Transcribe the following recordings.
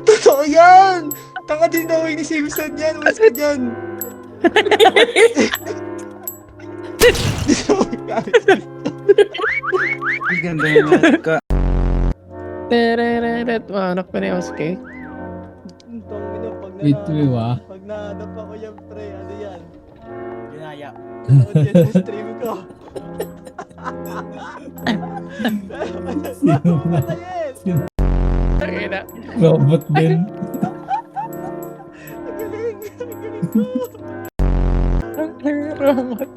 Totoo yan! Taka din daw ni Simpson yan. Walas ka dyan. Ang ganda yan. Tereret. Anak pa ni Oski. Wait, Pag nahanap ako yan, pre, ano yan? Ginaya. Noon yan sa stream ko. Sino Tangina. Robot din. Ang galing! Ang galing ko! Robot.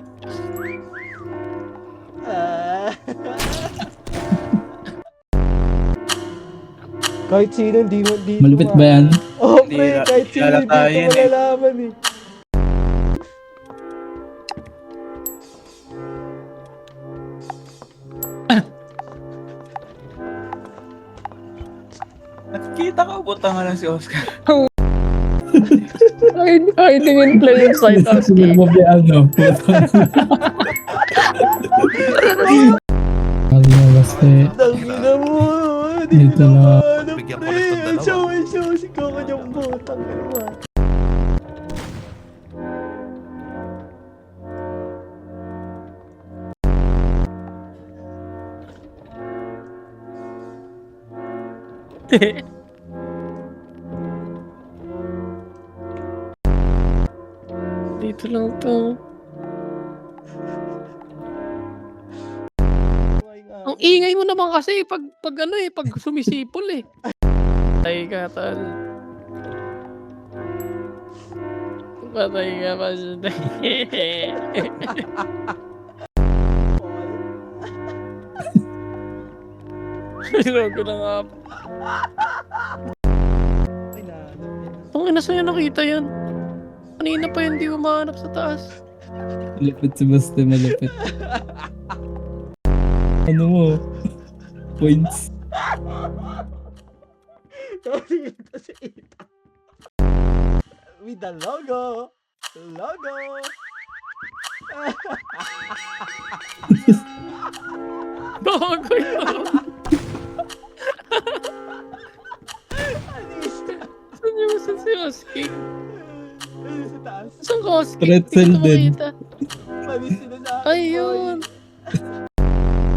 Kahit sino, di Malupit ba yan? Oh, Hindi pre, na- kahit sino, halata di yun ko eh. malalaman eh. Nakikita ka, butang nga lang si Oscar. Ay, tingin play yung side Oski. Sabi mo ba ano? Sabi mo basta Tangina mo! Di Dito ko na. naman, Bigyan ko pre! ulit ng dalawa. Show, si Coco niyang butang. Ano ba? Dito lang to. Ang ingay mo naman kasi pag ano eh, pag sumisipol eh. Patay ka, tol. Patay ka pa siya. Logo na nga. Ay, nahanap yan. Ang ina sa'yo nakita yan. Kanina pa yun, di umahanap sa taas. malupit si Basta, malupit. Ano mo? Points. Sorry, ito si Ita. With the logo. Logo. Bago yun. Saan yung sa si Oski? Ano sa taas? Saan ka Oski? Pretzel Hindi ko din. makita.